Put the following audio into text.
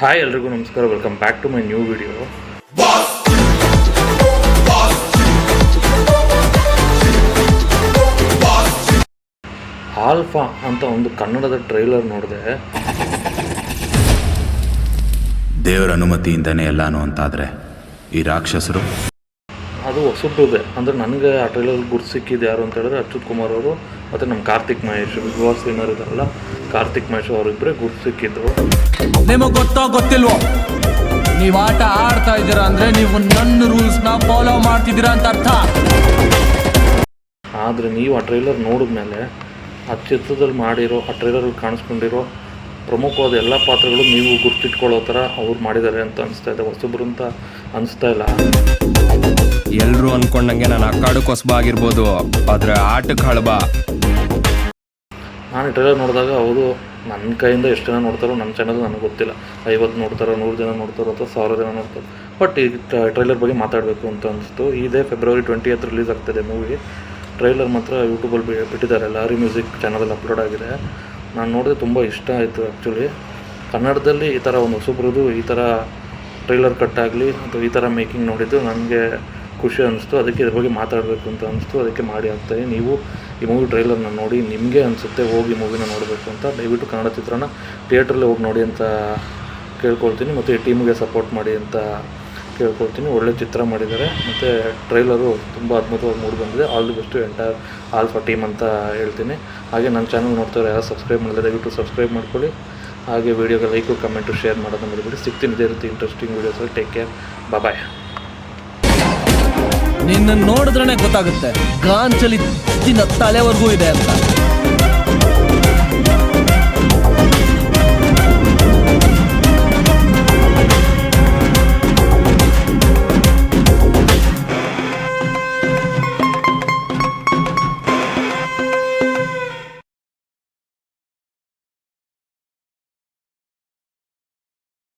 Hi ಎಲ್ರಿಗೂ ನಮಸ್ಕಾರ, welcome back to my new video. Alpha ಅಂತ ಒಂದು ಕನ್ನಡದ ಟ್ರೈಲರ್ ನೋಡಿದೆ. ದೇವರ ಅನುಮತಿಯಿಂದನೇ ಎಲ್ಲಾನು ಅಂತಾದರೆ ಈ ರಾಕ್ಷಸರು ಅದು ಹೊಸಬ್ರದೆ. ಅಂದರೆ ನನಗೆ ಆ ಟ್ರೈಲರ್ ಗುರ್ತು ಸಿಕ್ಕಿದ್ದು ಯಾರು ಅಂತ ಹೇಳಿದ್ರೆ ಅಚ್ಯುತ್ ಕುಮಾರ್ ಅವರು ಮತ್ತು ನಮ್ಮ Karthik Mahesh, Bigg Boss winner ಇದಾರಲ್ಲ ಕಾರ್ತಿಕ್ ಮಹೇಶ್ ಅವರಿಬ್ಬರೇ ಗುರ್ತು ಸಿಕ್ಕಿದ್ದು. ನಿಮಗೆ ಗೊತ್ತಿಲ್ವೋ, ನೀವು ಆಟ ಆಡ್ತಾ ಇದ್ದೀರಾ ಅಂದರೆ ನೀವು ನನ್ನ ರೂಲ್ಸ್ನ ಫಾಲೋ ಮಾಡ್ತಿದ್ದೀರಾ ಅಂತ ಅರ್ಥ. ಆದರೆ ನೀವು ಆ ಟ್ರೈಲರ್ ನೋಡಿದ್ಮೇಲೆ ಆ ಚಿತ್ರದಲ್ಲಿ ಮಾಡಿರೋ, ಆ ಟ್ರೈಲರಲ್ಲಿ ಕಾಣಿಸ್ಕೊಂಡಿರೋ ಪ್ರಮುಖವಾದ ಎಲ್ಲ ಪಾತ್ರಗಳು ನೀವು ಗುರ್ತಿಟ್ಕೊಳ್ಳೋ ಥರ ಅವ್ರು ಮಾಡಿದ್ದಾರೆ ಅಂತ ಅನಿಸ್ತಾ ಇದೆ. ಹೊಸಬ್ರು ಅಂತ ಅನಿಸ್ತಾ ಇಲ್ಲ. ಎಲ್ಲರೂ ಅಂದ್ಕೊಂಡಂಗೆ ನಾನು ಅಕ್ಕಾಡಕ್ಕೆ ಹೊಸಬ ಆಗಿರ್ಬೋದು, ಆದರೆ ಆಟಕ್ಕೆ ಹಳಬ. ನಾನು ಟ್ರೈಲರ್ ನೋಡಿದಾಗ ಅವರು ನನ್ನ ಕೈಯಿಂದ ಎಷ್ಟು ಜನ ನೋಡ್ತಾರೋ, ನನ್ನ ಚಾನಲ್ ನನಗೆ ಗೊತ್ತಿಲ್ಲ, 50 ನೋಡ್ತಾರೋ, 100 ಜನ ನೋಡ್ತಾರೋ ಅಥವಾ 1000 ಜನ ನೋಡ್ತಾರೋ. ಬಟ್ ಈ ಟ್ರೈಲರ್ ಬಗ್ಗೆ ಮಾತಾಡಬೇಕು ಅಂತ ಅನಿಸ್ತು. ಇದೇ ಫೆಬ್ರವರಿ 20th ರಿಲೀಸ್ ಆಗ್ತಾಯಿದೆ ಮೂವಿ. ಟ್ರೈಲರ್ ಮಾತ್ರ ಯೂಟ್ಯೂಬಲ್ಲಿ ಬಿಟ್ಟಿದ್ದಾರೆ, ಲಾರಿ ಮ್ಯೂಸಿಕ್ ಚಾನಲಲ್ಲಿ ಅಪ್ಲೋಡ್ ಆಗಿದೆ. ನಾನು ನೋಡಿದ್ರೆ ತುಂಬ ಇಷ್ಟ ಆಯಿತು. ಆ್ಯಕ್ಚುಲಿ ಕನ್ನಡದಲ್ಲಿ ಈ ಥರ ಒಂದು ಹೊಸಬ್ರದ್ದು ಈ ಥರ ಟ್ರೈಲರ್ ಕಟ್ಟಾಗಲಿ ಅಥವಾ ಈ ಥರ ಮೇಕಿಂಗ್ ನೋಡಿದ್ದು ನನಗೆ ಖುಷಿ ಅನ್ನಿಸ್ತು. ಅದಕ್ಕೆ ಇದ್ರ ಬಗ್ಗೆ ಮಾತಾಡಬೇಕು ಅಂತ ಅನಿಸ್ತು, ಅದಕ್ಕೆ ಮಾಡಿ ಆಗ್ತಾಯಿ. ನೀವು ಈ ಮೂವಿ ಟ್ರೈಲರ್ನ ನೋಡಿ ನಿಮಗೆ ಅನಿಸುತ್ತೆ ಹೋಗಿ ಮೂವಿನ ನೋಡಬೇಕು ಅಂತ. ದಯವಿಟ್ಟು ಕನ್ನಡ ಚಿತ್ರನ ಥಿಯೇಟ್ರಲ್ಲಿ ಹೋಗಿ ನೋಡಿ ಅಂತ ಕೇಳ್ಕೊಳ್ತೀನಿ. ಮತ್ತು ಈ ಟೀಮ್ಗೆ ಸಪೋರ್ಟ್ ಮಾಡಿ ಅಂತ ಕೇಳ್ಕೊಳ್ತೀನಿ. ಒಳ್ಳೆ ಚಿತ್ರ ಮಾಡಿದ್ದಾರೆ ಮತ್ತು ಟ್ರೈಲರು ತುಂಬ ಅದ್ಭುತವಾಗಿ ಮೂಡಿ ಬಂದಿದೆ. All the best entire alpha team ಅಂತ ಹೇಳ್ತೀನಿ. ಹಾಗೆ ನನ್ನ ಚಾನಲ್ ನೋಡ್ತಾರೆ, ಯಾರು ಸಬ್ಸ್ಕ್ರೈಬ್ ಮಾಡಿದ್ರೆ ದಯವಿಟ್ಟು ಸಬ್ಸ್ಕ್ರೈಬ್ ಮಾಡ್ಕೊಳ್ಳಿ. ಹಾಗೆ ವೀಡಿಯೋಗೆ ಲೈಕು ಕಮೆಂಟು ಶೇರ್ ಮಾಡೋದನ್ನ ಮರಿಬೇಡಿ. ಸಿಗ್ತೀನಿ ಇದೇ ರೀತಿ ಇಂಟ್ರೆಸ್ಟಿಂಗ್ ವೀಡಿಯೋಸಲ್ಲಿ. ಟೇಕ್ ಕೇರ್, ಬಾಯ್. ನಿನ್ನ ನೋಡಿದ್ರೇ ಗೊತ್ತಾಗುತ್ತೆ ಗಾಂಚಲಿ ತಲೆವರೆಗೂ ಇದೆ ಅಂತ.